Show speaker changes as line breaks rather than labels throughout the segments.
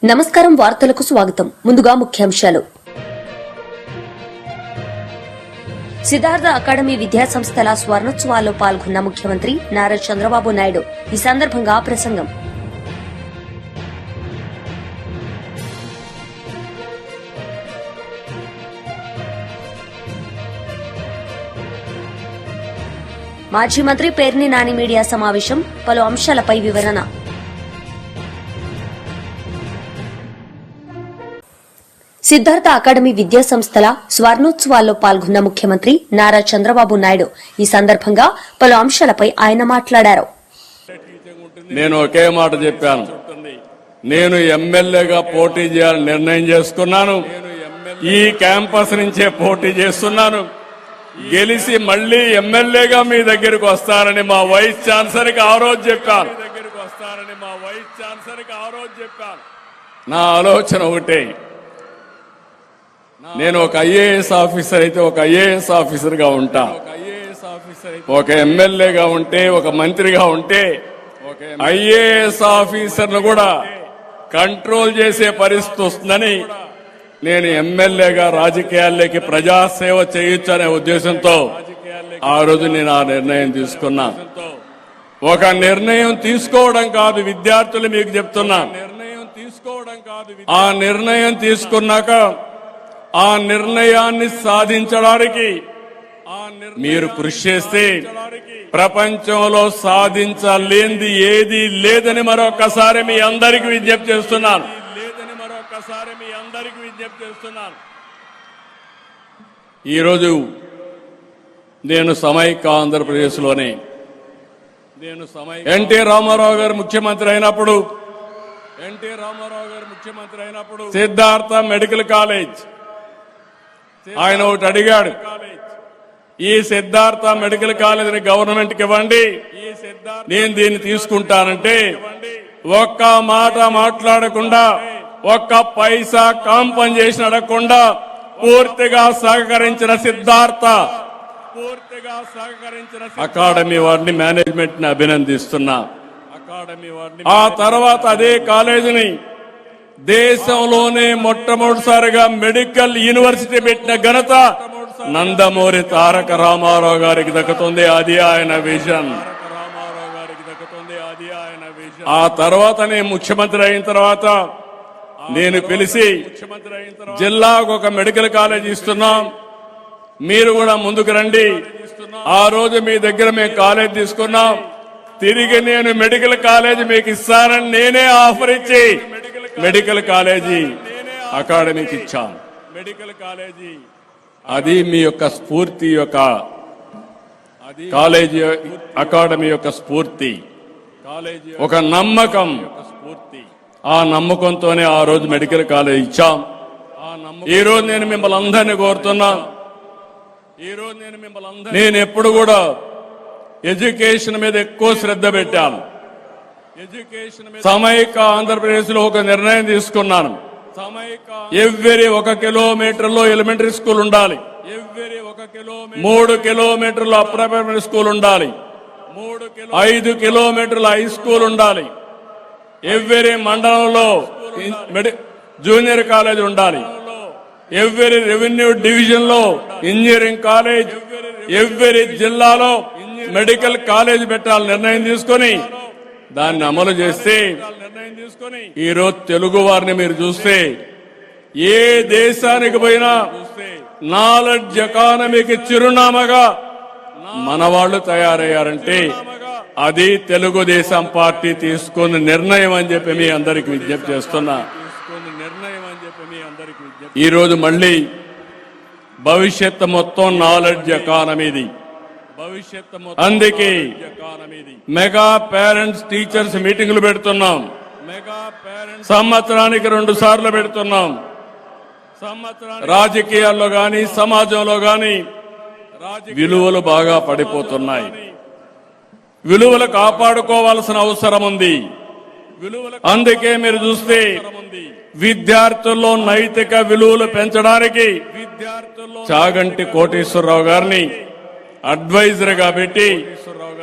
నమస్కారం వార్తలకు స్వాగతం. ముందుగా ముఖ్యాంశాలు. సిద్ధార్థ అకాడమీ విద్యాసంస్థల స్వర్ణోత్సవాల్లో పాల్గొన్న ముఖ్యమంత్రి నారా చంద్రబాబు నాయుడు. ఈ సందర్భంగా ప్రసంగం. మాజీ మంత్రి పేర్ని నాని మీడియా సమావేశం, పలు అంశాలపై వివరణ. సిద్ధార్థ అకాడమీ విద్యాసంస్థల స్వర్ణోత్సవాల్లో పాల్గొన్న ముఖ్యమంత్రి నారా చంద్రబాబు నాయుడు. ఈ సందర్భంగా పలు అంశాలపై ఆయన మాట్లాడారు.
నేను ఒకే మాట చెప్పాను, నేను ఎమ్మెల్యేగా పోటీ చేయాలని నిర్ణయం చేసుకున్నాను. ఈ క్యాంపస్ నుంచే పోటీ చేస్తున్నాను. గెలిచి మళ్లీ ఎమ్మెల్యేగా మీ దగ్గరకు వస్తానని మా వైస్ ఛాన్సలర్కి ఆ రోజు చెప్పాను. నా ఆలోచన ఒకటే, నేను ఒక ఐఏఎస్ ఆఫీసర్ అయితే ఒక ఐఏఎస్ ఆఫీసర్ గా ఉంటా, ఒక ఎమ్మెల్యేగా ఉంటే, ఒక మంత్రిగా ఉంటే ఐఏఎస్ ఆఫీసర్ను కూడా కంట్రోల్ చేసే పరిస్థితి వస్తుందని నేను ఎమ్మెల్యేగా రాజకీయాల్లోకి ప్రజాసేవ చేయొచ్చు అనే ఉద్దేశంతో ఆ రోజు నేను ఆ నిర్ణయం తీసుకున్నా. ఒక నిర్ణయం తీసుకోవడం కాదు, విద్యార్థులు మీకు చెప్తున్నా, ఆ నిర్ణయం తీసుకున్నాక ఆ నిర్ణయాన్ని సాధించడానికి మీరు కృషి చేస్తే ప్రపంచంలో సాధించలేనిది ఏది లేదని మరొకసారి మీ అందరికీ విజ్ఞప్తి చేస్తున్నాను. ఈరోజు నేను సమైక్య ఆంధ్రప్రదేశ్లోనే ఎన్టీ రామారావు గారు ముఖ్యమంత్రి అయినప్పుడు సిద్ధార్థ మెడికల్ కాలేజ్ ఆయన ఒకటి అడిగాడు, ఈ సిద్ధార్థ మెడికల్ కాలేజీని గవర్నమెంట్ కి ఇవ్వండి, నేను దీన్ని తీసుకుంటానంటే ఒక్క మాట మాట్లాడకుండా, ఒక్క పైసా కాంపన్సేషన్ అడగకుండా పూర్తిగా సహకరించిన సిద్ధార్థ అకాడమీ వారిని, మేనేజ్మెంట్ ని అభినందిస్తున్నా. ఆ తర్వాత అదే కాలేజీని దేశంలోనే మొట్టమొదటిసారిగా మెడికల్ యూనివర్సిటీ పెట్టిన ఘనత నందమూరి తారక రామారావు గారికి దక్కుతుంది. అది ఆయన విజన్. ఆ తర్వాత నేను ముఖ్యమంత్రి అయిన తర్వాత నేను పిలిచి జిల్లాకు ఒక మెడికల్ కాలేజ్ ఇస్తున్నాం, మీరు కూడా ముందుకు రండి. ఆ రోజు మీ దగ్గర మేము కాలేజ్ తీసుకున్నాం, తిరిగి నేను మెడికల్ కాలేజ్ మీకు ఇస్తానని నేనే ఆఫర్ ఇచ్చి మెడికల్ కాలేజీ అకాడమీకి ఇచ్చాం. అది మీ యొక్క స్ఫూర్తి, యొక్క కాలేజీ అకాడమీ యొక్క స్ఫూర్తి, ఒక నమ్మకం. ఆ నమ్మకంతోనే ఆ రోజు మెడికల్ కాలేజ్ ఇచ్చాం. ఈ రోజు నేను మిమ్మల్ని అందరినీ కోరుతున్నా, నేను ఎప్పుడు కూడా ఎడ్యుకేషన్ మీద ఎక్కువ శ్రద్ధ పెట్టాను. సమైక్య ఆంధ్రప్రదేశ్ లో ఒక నిర్ణయం తీసుకున్నాను, ఎవ్రీ 1 కిలోమీటర్లో ఎలిమెంటరీ స్కూల్ ఉండాలి, 3 కిలోమీటర్లు అప్పర్ ప్రైమరీ స్కూల్ ఉండాలి, 5 కిలోమీటర్ల హై స్కూల్ ఉండాలి, ఎవ్రీ మండలంలో జూనియర్ కాలేజ్ ఉండాలి, ఎవ్రీ రెవెన్యూ డివిజన్ లో ఇంజనీరింగ్ కాలేజ్, ఎవ్రీ జిల్లాలో మెడికల్ కాలేజ్ పెట్టాలని నిర్ణయం తీసుకుని దాన్ని అమలు చేస్తే ఈరోజు తెలుగు వారిని మీరు చూస్తే ఏ దేశానికి పోయినా నాలెడ్జ్ ఎకానమీకి చిరునామాగా మన వాళ్ళు తయారయ్యారంటే అది తెలుగుదేశం పార్టీ తీసుకున్న నిర్ణయం అని చెప్పి మీ అందరికి విజ్ఞప్తి చేస్తున్నా. ఈరోజు మళ్ళీ భవిష్యత్తు మొత్తం నాలెడ్జ్ ఎకానమీది. అందుకే మెగా పేరెంట్స్ టీచర్స్ మీటింగులు పెడుతున్నాం, సంవత్సరానికి 2 సార్లు పెడుతున్నాం. రాజకీయాల్లో గాని సమాజంలో గాని విలువలు బాగా పడిపోతున్నాయి, విలువలు కాపాడుకోవాల్సిన అవసరం ఉంది. అందుకే మీరు చూస్తే విద్యార్థుల్లో నైతిక విలువలు పెంచడానికి చాగంటి కోటేశ్వరరావు గారిని అడ్వైజర్ గా పెట్టి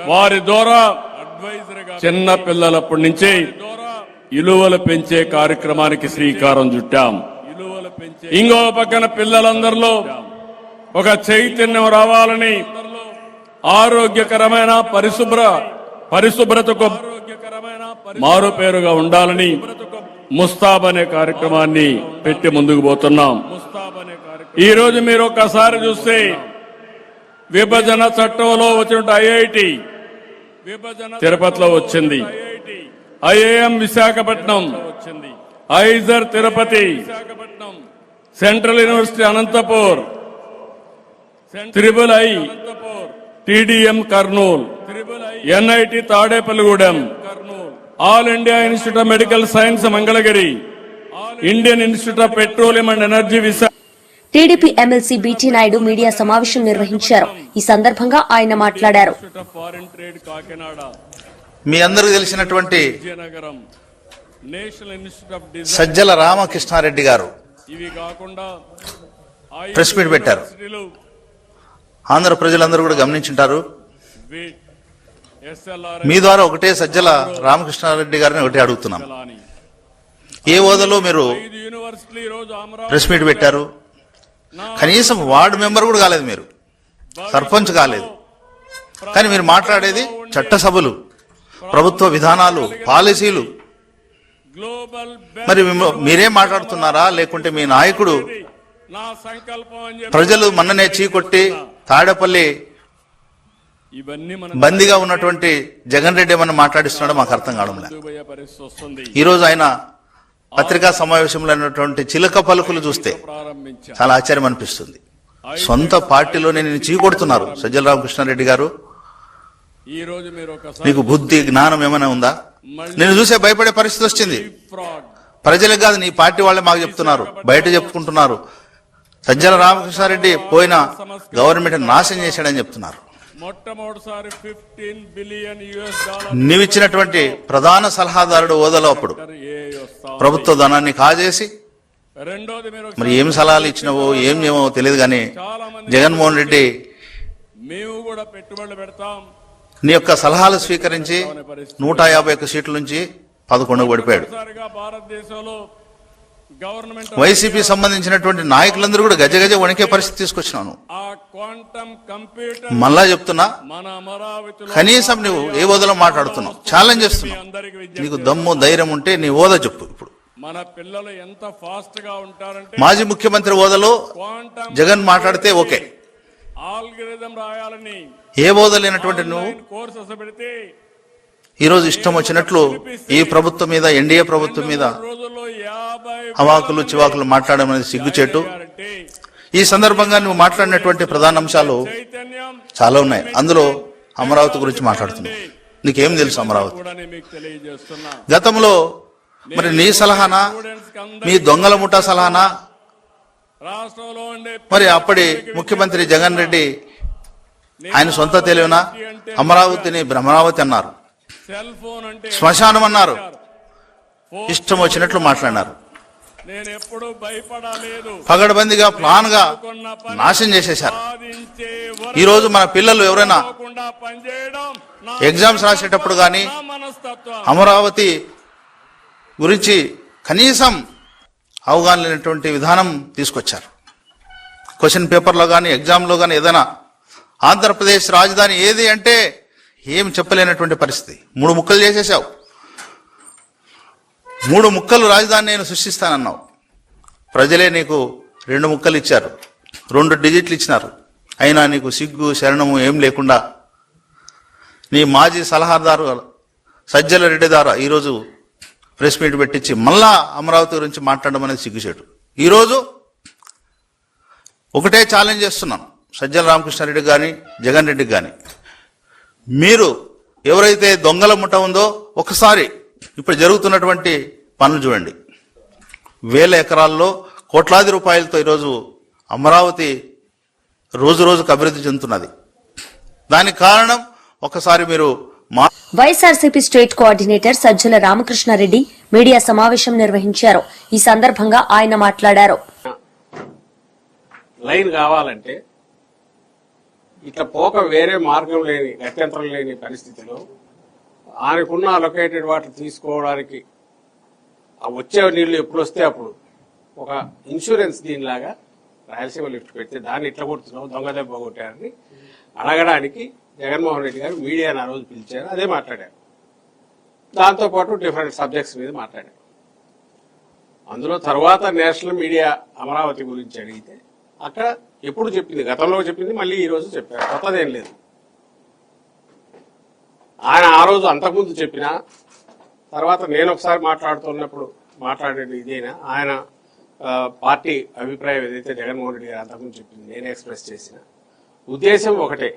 వారి ద్వారా చిన్న పిల్లలప్పటి నుంచి ఇలువలు పెంచే కార్యక్రమానికి శ్రీకారం చుట్టాం. ఇంకో పక్కన పిల్లలందరిలో ఒక చైతన్యం రావాలని ఆరోగ్యకరమైన పరిశుభ్రతకు మారు పేరుగా ఉండాలని ముస్తాబ్ అనే కార్యక్రమాన్ని పెట్టి ముందుకు పోతున్నాం. ఈ రోజు మీరు ఒక్కసారి చూస్తే విభజన చట్టంలో వచ్చిన ఐఐటి తిరుపతిలో వచ్చింది, IIM Visakhapatnam, IISER Tirupati, Central University Anantapur, triple I TDM Kurnool, NIT Tadepalligudem, All India Institute of Medical Science Mangalagiri, Indian Institute of Petroleum and Energy Visakha.
TDP MLC BT Naidu media సమావేశం నిర్వహించారు. ఈ సందర్భంగా ఆయన మాట్లాడారు.
మీ అందరికీ తెలిసినటువంటి సజ్జల రామకృష్ణారెడ్డి గారు ప్రెస్ మీట్ పెట్టారు. ఆంధ్ర ప్రజలందరూ కూడా గమనించుంటారు. మీ ద్వారా ఒకటే సజ్జల రామకృష్ణారెడ్డి గారిని ఒకటే అడుగుతున్నాం. ఏ హోదాలో మీరు ప్రెస్ మీట్ పెట్టారు? కనీసం వార్డు మెంబర్ కూడా కాలేదు, మీరు సర్పంచ్ కాలేదు. కానీ మీరు మాట్లాడేది చట్టసభలు, ప్రభుత్వ విధానాలు, పాలసీలు. మరి మీరేం మాట్లాడుతున్నారా? లేకుంటే మీ నాయకుడు ప్రజలు మన్ననే చీకొట్టి తాడేపల్లి బందీగా ఉన్నటువంటి జగన్ రెడ్డి ఏమన్నా మాట్లాడిస్తున్నాడో మాకు అర్థం కావడం లేదు. ఈరోజు ఆయన పత్రికా సమావేశంలో అయినటువంటి చిలక పలుకులు చూస్తే చాలా ఆశ్చర్యం అనిపిస్తుంది. సొంత పార్టీలోనే నేను చీకొడుతున్నారు. సజ్జల రామకృష్ణారెడ్డి గారు, నీకు బుద్ధి జ్ఞానం ఏమైనా ఉందా? నేను చూసే భయపడే పరిస్థితి వచ్చింది. ప్రజలకు కాదు, నీ పార్టీ వాళ్ళే మాకు చెప్తున్నారు, బయట చెప్పుకుంటున్నారు. సజ్జల రామకృష్ణారెడ్డి పోయిన గవర్నమెంట్ నాశనం చేశాడని చెప్తున్నారు.
మొట్టమొదటిసారి $15 బిలియన్
నీవిచ్చినటువంటి ప్రధాన సలహాదారుడు హోదాలో అప్పుడు ప్రభుత్వ ధనాన్ని కాజేసి మరి ఏం సలహాలు ఇచ్చినవో ఏం ఏమో తెలియదు. కానీ జగన్మోహన్ రెడ్డి
మేము కూడా పెట్టుబడులు పెడతాం
నీ యొక్క సలహాలు స్వీకరించి 151 సీట్ల నుంచి 11 పడిపోయాడు.
భారతదేశంలో
వైసీపీ సంబంధించినటువంటి నాయకులందరూ కూడా గజగజ వణికే పరిస్థితి తీసుకొచ్చినాను. మళ్ళా చెప్తున్నా, కనీసం నువ్వు ఏ హోదాలో మాట్లాడుతున్నావు? ఛాలెంజ్ చేస్తున్నావు. నీకు దమ్ము ధైర్యం ఉంటే నీ హోదా చెప్పు. ఇప్పుడు
మన పిల్లలు ఎంత ఫాస్ట్ గా ఉంటారంటే
మాజీ ముఖ్యమంత్రి హోదాలో జగన్ మాట్లాడితే ఓకే.
ఆల్గరిథం రాయాలని
ఏ హోదా లేనటువంటి నువ్వు
కోర్సెస్ పెడితే
ఈరోజు ఇష్టం వచ్చినట్లు ఈ ప్రభుత్వం మీద, ఎన్డీఏ ప్రభుత్వం మీద అవాకులు చివాకులు మాట్లాడడం అనేది సిగ్గుచేటు. ఈ సందర్భంగా నువ్వు మాట్లాడినటువంటి ప్రధాన అంశాలు చాలా ఉన్నాయి. అందులో అమరావతి గురించి మాట్లాడుతున్నావు. నీకేం తెలుసు అమరావతి? గతంలో మరి నీ సలహానా, మీ దొంగల ముఠా సలహానా? మరి అప్పటి ముఖ్యమంత్రి జగన్ రెడ్డి ఆయన సొంత తెలివినా అమరావతిని భ్రమరావతి అన్నారు, శ్మశానం అన్నారు, ఇష్టం వచ్చినట్లు మాట్లాడినారు. పగడబందిగా ప్లాన్ గా నాశనం చేసేశారు. ఈ రోజు మన పిల్లలు ఎవరైనా ఎగ్జామ్స్ రాసేటప్పుడు కానీ అమరావతి గురించి కనీసం అవగాహన లేనటువంటి విధానం తీసుకొచ్చారు. క్వశ్చన్ పేపర్లో కానీ ఎగ్జామ్లో కానీ ఏదైనా ఆంధ్రప్రదేశ్ రాజధాని ఏది అంటే ఏం చెప్పలేనటువంటి పరిస్థితి. 3 ముక్కలు చేసేసావు. 3 ముక్కలు రాజధాని నేను సృష్టిస్తానన్నావు. ప్రజలే నీకు 2 ముక్కలు ఇచ్చారు, 2 డిజిట్లు ఇచ్చినారు. అయినా నీకు సిగ్గు శరణము ఏం లేకుండా నీ మాజీ సలహాదారు సజ్జల రెడ్డి ద్వారా ఈరోజు ప్రెస్ మీట్ పెట్టించి మళ్ళా అమరావతి గురించి మాట్లాడడం అనేది సిగ్గుచేటు. ఈరోజు ఒకటే ఛాలెంజ్ చేస్తున్నాం సజ్జల రామకృష్ణారెడ్డి కానీ జగన్ రెడ్డికి కానీ, మీరు ఎవరైతే దొంగల ముఠ ఉందో ఒకసారి ఇప్పుడు జరుగుతున్నటువంటి పనులు చూడండి. 1000 ఎకరాల్లో కోట్లాది రూపాయలతో ఈరోజు అమరావతి రోజు రోజుకు అభివృద్ధి చెందుతున్నది. దానికి కారణం ఒకసారి మీరు
YSRCP state coordinator Sajjala Ramakrishna Reddy media సమావేశం నిర్వహించారు. ఈ సందర్భంగా ఆయన మాట్లాడారు.
లైన్ కావాలంటే ఇట్లా పోక వేరే మార్గం లేని, గత్యంతరం లేని పరిస్థితిలో ఆయనకున్న అలొకేటెడ్ వాటర్ తీసుకోవడానికి ఆ వచ్చే నీళ్లు ఎప్పుడు వస్తే అప్పుడు ఒక ఇన్సూరెన్స్ దీనిలాగా రాయలసీమ లిఫ్ట్ పెడితే దాన్ని ఇట్లా కొడుతున్నావు దొంగ దెబ్బ కొట్టారని అడగడానికి జగన్మోహన్ రెడ్డి గారు మీడియాను ఆ రోజు పిలిచారు, అదే మాట్లాడారు. దాంతోపాటు డిఫరెంట్ సబ్జెక్ట్స్ మీద మాట్లాడారు. అందులో తర్వాత నేషనల్ మీడియా అమరావతి గురించి అడిగితే అక్కడ ఎప్పుడు చెప్పింది, గతంలో చెప్పింది, మళ్ళీ ఈ రోజు చెప్పారు, కొత్తదేం లేదు. ఆయన ఆ రోజు అంతకుముందు చెప్పినా తర్వాత నేను ఒకసారి మాట్లాడుతున్నప్పుడు మాట్లాడేది ఇదేనా, ఆయన పార్టీ అభిప్రాయం ఏదైతే జగన్మోహన్ రెడ్డి గారు అంతకుముందు చెప్పింది నేను ఎక్స్ప్రెస్ చేసిన ఉద్దేశం ఒకటే.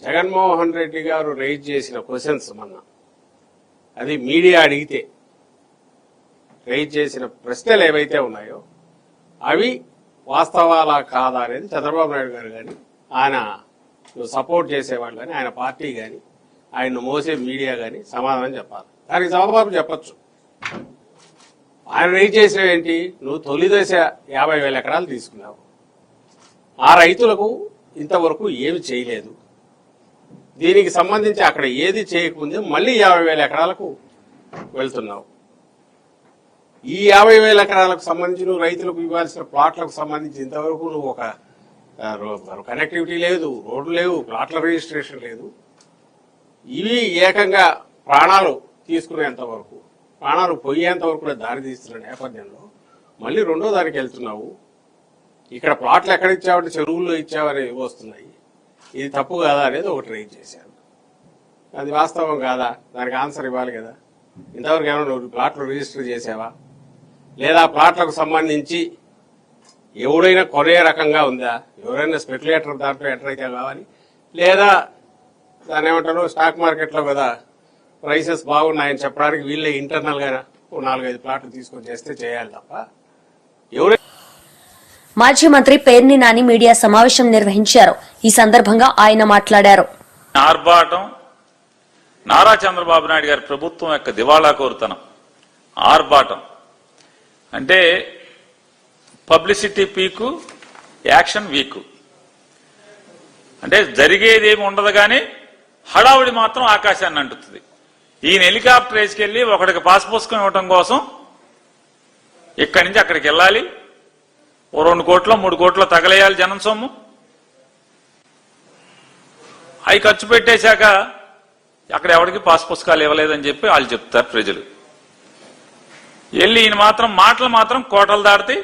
జగన్మోహన్ రెడ్డి గారు రైజ్ చేసిన క్వశ్చన్స్ మొన్న అది మీడియా అడిగితే రైజ్ చేసిన ప్రశ్నలు ఏవైతే ఉన్నాయో అవి వాస్తవాలా కాదా అనేది చంద్రబాబు నాయుడు గారు కానీ ఆయన సపోర్ట్ చేసేవాళ్ళు కానీ ఆయన పార్టీ కానీ ఆయన మోసే మీడియా కానీ సమాధానం చెప్పాలి. దానికి జవాబు చెప్పచ్చు. ఆయన రైజ్ చేసిన ఏంటి, నువ్వు తొలి దశ 50,000 ఎకరాలు తీసుకున్నావు, ఆ రైతులకు ఇంతవరకు ఏమి చేయలేదు, దీనికి సంబంధించి అక్కడ ఏది చేయకముందే మళ్ళీ 50,000 ఎకరాలకు వెళ్తున్నావు. ఈ 50,000 ఎకరాలకు సంబంధించి నువ్వు రైతులకు ఇవ్వాల్సిన ప్లాట్లకు సంబంధించి ఇంతవరకు నువ్వు ఒక కనెక్టివిటీ లేదు, రోడ్లు లేవు, ప్లాట్ల రిజిస్ట్రేషన్ లేదు. ఇవి ఏకంగా ప్రాణాలు తీసుకునేంత వరకు, ప్రాణాలు పోయేంత వరకు కూడా దారి తీస్తున్న నేపథ్యంలో మళ్ళీ రెండో దానికి వెళ్తున్నావు. ఇక్కడ ప్లాట్లు ఎక్కడ ఇచ్చావంటే చెరువుల్లో ఇచ్చావని వస్తున్నాయి. ఇది తప్పు కాదా అనేది ఒకటి రైజ్ చేశారు. అది వాస్తవం కాదా, దానికి ఆన్సర్ ఇవ్వాలి కదా. ఇంతవరకు ఏమైనా నువ్వు ప్లాట్లు రిజిస్టర్ చేసావా, లేదా ప్లాట్లకు సంబంధించి ఎవడైనా కొనే రకంగా ఉందా, ఎవరైనా స్పెక్యులేటర్ దాంట్లో ఎంటర్ అయితే కావాలి, లేదా దాని ఏమంటారు స్టాక్ మార్కెట్లో కదా ప్రైసెస్ బాగున్నాయని చెప్పడానికి వీళ్ళే ఇంటర్నల్ గా 4-5 ప్లాట్లు తీసుకొని చేస్తే చేయాలి తప్ప ఎవరైనా.
మాజీ మంత్రి పేర్ని నాని మీడియా సమావేశం నిర్వహించారు. ఈ సందర్భంగా ఆయన మాట్లాడారు.
ఆర్భాటం నారా చంద్రబాబు నాయుడు గారి ప్రభుత్వం యొక్క దివాళా కోరుతనం. ఆర్భాటం అంటే పబ్లిసిటీ పీకు, యాక్షన్ వీకు. అంటే జరిగేది ఏమి ఉండదు కానీ హడావుడి మాత్రం ఆకాశాన్ని అంటుతుంది. ఈయన హెలికాప్టర్ వేసుకెళ్లి ఒకడికి పాస్ పుస్తకం ఇవ్వటం కోసం ఇక్కడి నుంచి అక్కడికి వెళ్ళాలి, ఓ 2 కోట్లో 3 కోట్లో తగలేయాలి జనం సొమ్ము. అవి ఖర్చు పెట్టేశాక అక్కడ ఎవరికి పాస్ పుస్తకాలు ఇవ్వలేదని చెప్పి వాళ్ళు చెప్తారు ప్రజలు. వెళ్ళి ఈయన మాత్రం మాటలు మాత్రం కోటలు దాటితే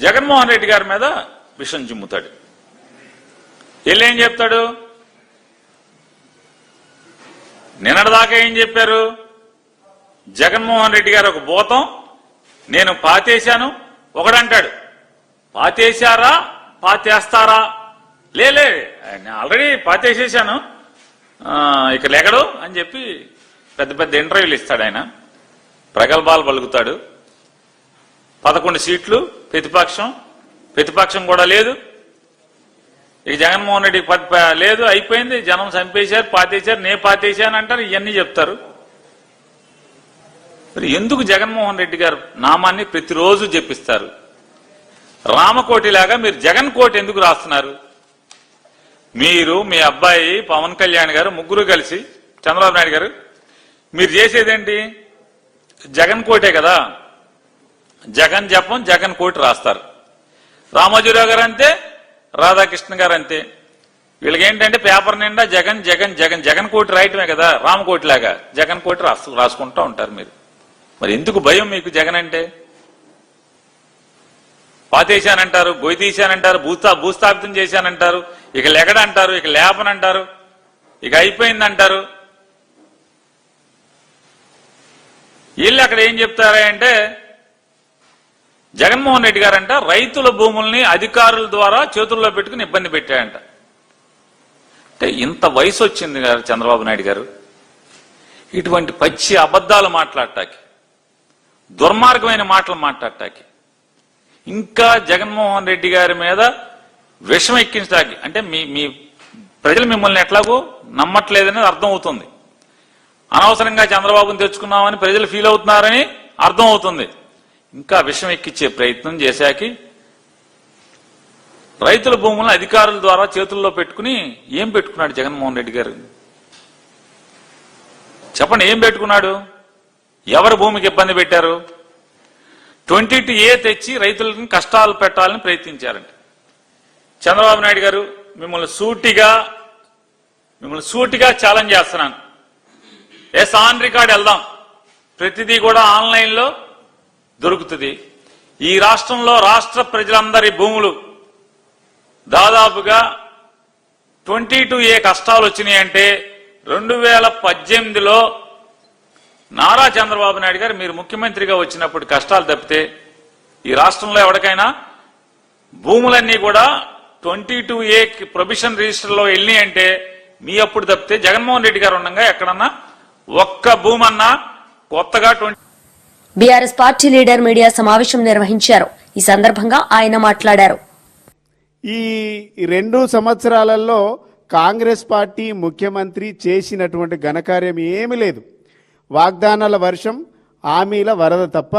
జగన్మోహన్ రెడ్డి గారి మీద విషం చిమ్ముతాడు. వెళ్ళి ఏం చెప్తాడు, నిన్నటిదాకా ఏం చెప్పారు, జగన్మోహన్ రెడ్డి గారు ఒక భూతం, నేను పాతేశాను. ఒకడంటాడు పాతేశారా పాతేస్తారా, లేలే ఆల్రెడీ పాతేసేశాను ఇక లెగడు అని చెప్పి పెద్ద పెద్ద ఇంటర్వ్యూలు ఇస్తాడు. ఆయన ప్రగల్భాలు పలుకుతాడు. 11 సీట్లు ప్రతిపక్షం కూడా లేదు. ఇక జగన్మోహన్ రెడ్డి లేదు, అయిపోయింది, జనం చంపేశారు, పాతేశారు, నే పాతేశాను అంటారు. ఇవన్నీ చెప్తారు. మరి ఎందుకు జగన్మోహన్ రెడ్డి గారు నామాన్ని ప్రతిరోజు జపిస్తారు? రామకోటిలాగా మీరు జగన్ కోటి ఎందుకు రాస్తున్నారు? మీరు మీ అబ్బాయి పవన్ కళ్యాణ్ గారు ముగ్గురు కలిసి, చంద్రబాబు నాయుడు గారు, మీరు చేసేదేంటి? జగన్ కోటే కదా. జగన్ జపం జగన్ కోటి రాస్తారు. రామోజీరావు గారు అంతే, రాధాకృష్ణ గారు అంతే. వీళ్ళకి ఏంటంటే పేపర్ నిండా జగన్ జగన్ జగన్ జగన్ కోటి రాయటమే కదా, రామకోటి లాగా జగన్ కోటి రాసుకుంటూ ఉంటారు మీరు. మరి ఎందుకు భయం మీకు జగన్ అంటే? పాతేశానంటారు, గొయ్యి తీశానంటారు, భూస్థాపితం చేశానంటారు, ఇక లెగడంటారు, ఇక లేపనంటారు, ఇక అయిపోయిందంటారు. వీళ్ళు అక్కడ ఏం చెప్తారా అంటే జగన్మోహన్ రెడ్డి గారంట రైతుల భూముల్ని అధికారుల ద్వారా చేతుల్లో పెట్టుకుని ఇబ్బంది పెట్టాయంట. అంటే ఇంత వయసు వచ్చింది గారు చంద్రబాబు నాయుడు గారు ఇటువంటి పచ్చి అబద్ధాలు మాట్లాడటానికి, దుర్మార్గమైన మాటలు మాట్లాడటానికి, ఇంకా జగన్మోహన్ రెడ్డి గారి మీద విషం ఎక్కించడానికి, అంటే మీ ప్రజలు మిమ్మల్ని ఎట్లాగో నమ్మట్లేదనేది అర్థం అవుతుంది. అనవసరంగా చంద్రబాబుని తెచ్చుకున్నామని ప్రజలు ఫీల్ అవుతున్నారని అర్థం అవుతుంది. ఇంకా విషం ఎక్కించే ప్రయత్నం చేశాకి రైతుల భూములను అధికారుల ద్వారా చేతుల్లో పెట్టుకుని ఏం పెట్టుకున్నాడు జగన్మోహన్ రెడ్డి గారు? చెప్పండి, ఏం పెట్టుకున్నాడు? ఎవరి భూమికి ఇబ్బంది పెట్టారు? 22A తెచ్చి రైతులను కష్టాలు పెట్టాలని ప్రయత్నించారంట. చంద్రబాబు నాయుడు గారు మిమ్మల్ని సూటిగా ఛాలెంజ్ చేస్తున్నాను. ఎస్, ఆన్ రికార్డ్ వెళ్దాం. ప్రతిదీ కూడా ఆన్లైన్లో దొరుకుతుంది. ఈ రాష్ట్రంలో రాష్ట్ర ప్రజలందరి భూములు దాదాపుగా 22A కష్టాలు వచ్చినాయంటే 2018లో నారా చంద్రబాబు నాయుడు గారు మీరు ముఖ్యమంత్రిగా వచ్చినప్పుడు కష్టాలు తప్పితే ఈ రాష్ట్రంలో ఎవరికైనా భూములన్నీ కూడా 22A ప్రొవిషన్ రిజిస్టర్లో వెళ్ళి అంటే మీ అప్పుడు తప్పితే జగన్మోహన్ రెడ్డి గారు ఉండగా ఎక్కడన్నా ఒక్క భూమన్నా కొత్తగా
బీఆర్ఎస్ పార్టీ లీడర్ మీడియా సమావేశం నిర్వహించారు. ఈ సందర్భంగా ఆయన మాట్లాడారు.
ఈ 2 సంవత్సరాలలో కాంగ్రెస్ పార్టీ ముఖ్యమంత్రి చేసినటువంటి ఘనకార్యం ఏమీ లేదు. వాగ్దానాల వర్షం, హామీల వరద తప్ప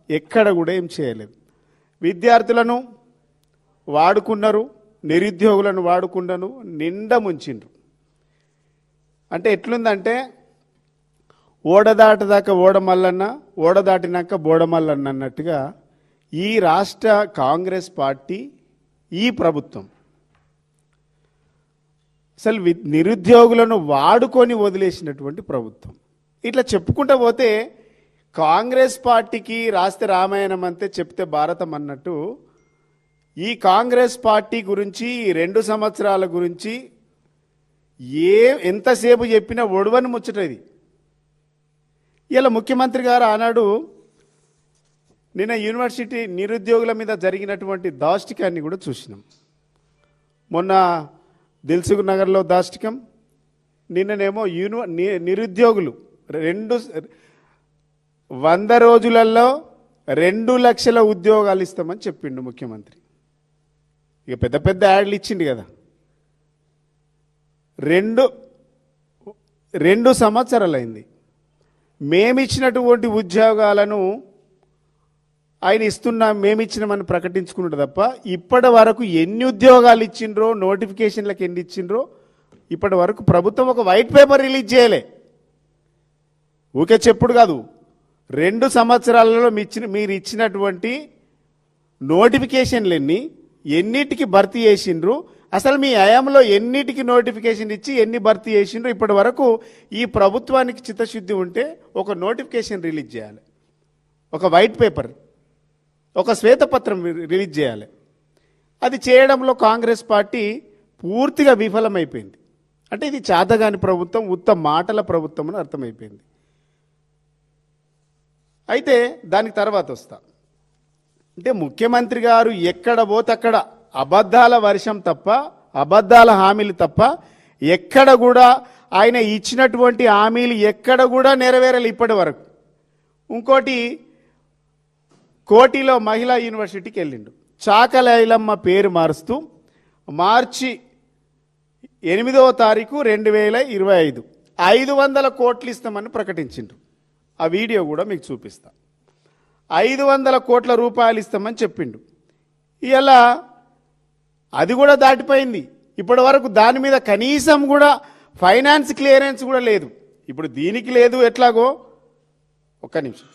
ఎక్కడ కూడా ఏం చేయలేదు. విద్యార్థులను వాడుకున్నారు, నిరుద్యోగులను వాడుకున్నారు, నిండా ముంచిండ్రు. అంటే ఎట్లుందంటే ఓడదాటదాకా ఓడమల్లన్న, ఓడదాటినాక బోడమల్లన్న అన్నట్టుగా ఈ రాష్ట్ర కాంగ్రెస్ పార్టీ, ఈ ప్రభుత్వం అసలు నిరుద్యోగులను వాడుకొని వదిలేసినటువంటి ప్రభుత్వం. ఇట్లా చెప్పుకుంటూ పోతే కాంగ్రెస్ పార్టీకి రాస్తే రామాయణం అంతే చెప్తే భారతం అన్నట్టు ఈ కాంగ్రెస్ పార్టీ గురించి, ఈ 2 సంవత్సరాల గురించి ఎంతసేపు చెప్పినా ఒడవని ముచ్చటది. ఇలా ముఖ్యమంత్రి గారు ఆనాడు నిన్న యూనివర్సిటీ నిరుద్యోగుల మీద జరిగినటువంటి దాష్టికాన్ని కూడా చూసినాం. మొన్న దిల్సుఖ్ నగర్లో దాష్టికం, నిన్ననేమో నిరుద్యోగులు 100 రోజులలో 2 లక్షల ఉద్యోగాలు ఇస్తామని చెప్పిండు ముఖ్యమంత్రి. ఇక పెద్ద పెద్ద యాడ్లు ఇచ్చిండు కదా. 2 సంవత్సరాలైంది. మేమిచ్చినటువంటి ఉద్యోగాలను ఆయన ఇస్తున్నాం, మేమిచ్చినామని ప్రకటించుకున్నాడు తప్ప ఇప్పటి వరకు ఎన్ని ఉద్యోగాలు ఇచ్చిండ్రో, నోటిఫికేషన్లకు ఎన్ని ఇచ్చిండ్రో ఇప్పటి వరకు ప్రభుత్వం ఒక వైట్ పేపర్ రిలీజ్ చేయలే. ఊకే చెప్పుడు కాదు. 2 సంవత్సరాలలో మీరు ఇచ్చినటువంటి నోటిఫికేషన్లు ఎన్నిటికి భర్తీ చేసిండ్రు, అసలు మీ హయాంలో ఎన్నిటికి నోటిఫికేషన్ ఇచ్చి ఎన్ని భర్తీ చేసిండ్రు, ఇప్పటి వరకు ఈ ప్రభుత్వానికి చిత్తశుద్ధి ఉంటే ఒక నోటిఫికేషన్ రిలీజ్ చేయాలి, ఒక వైట్ పేపర్, ఒక శ్వేతపత్రం రిలీజ్ చేయాలి. అది చేయడంలో కాంగ్రెస్ పార్టీ పూర్తిగా విఫలమైపోయింది. అంటే ఇది చాతగాని ప్రభుత్వం, ఉత్త మాటల ప్రభుత్వం అని అర్థమైపోయింది. అయితే దానికి తర్వాత వస్తా. అంటే ముఖ్యమంత్రి గారు ఎక్కడ పోతే అక్కడ అబద్ధాల వర్షం తప్ప, అబద్ధాల హామీలు తప్ప ఎక్కడ కూడా ఆయన ఇచ్చినటువంటి హామీలు ఎక్కడ కూడా నెరవేరలు ఇప్పటి వరకు. ఇంకోటి, కోటిలో మహిళా యూనివర్సిటీకి వెళ్ళిండు. చాకలైలమ్మ పేరు మారుస్తూ మార్చి 8వ తారీఖు 2025 500 కోట్లు ఇస్తామని ప్రకటించిండ్రు. ఆ వీడియో కూడా మీకు చూపిస్తా. 500 కోట్ల రూపాయలు ఇస్తామని చెప్పిండు. ఇలా అది కూడా దాటిపోయింది. ఇప్పటి వరకు దాని మీద కనీసం కూడా ఫైనాన్స్ క్లియరెన్స్ కూడా లేదు. ఇప్పుడు దీనికి లేదు, ఎట్లాగో ఒక్క నిమిషం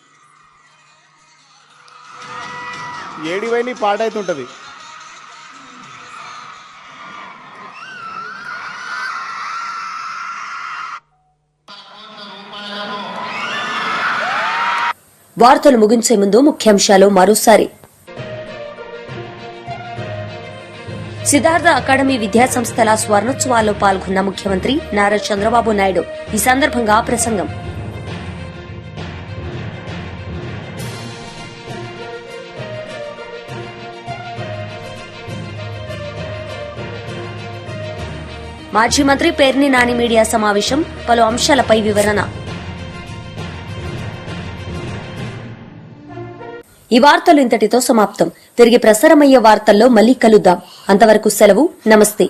ఏడివైనా పాడైతుంటుంది.
వార్తలు ముగించే ముందు ముఖ్యాంశాలు మరోసారి. సిద్ధార్థ అకాడమీ విద్యాసంస్థల స్వర్ణోత్సవాల్లో పాల్గొన్న ముఖ్యమంత్రి నారా చంద్రబాబు నాయుడు. ఈ సందర్భంగా ప్రసంగం. మాజీ మంత్రి పేర్ని నాని మీడియా సమావేశం, పలు అంశాలపై వివరణ. ఈ వార్తలు ఇంతటితో సమాప్తం. తిరిగి ప్రసారమయ్యే వార్తల్లో మళ్లీ కలుద్దాం. అంతవరకు సెలవు. నమస్తే.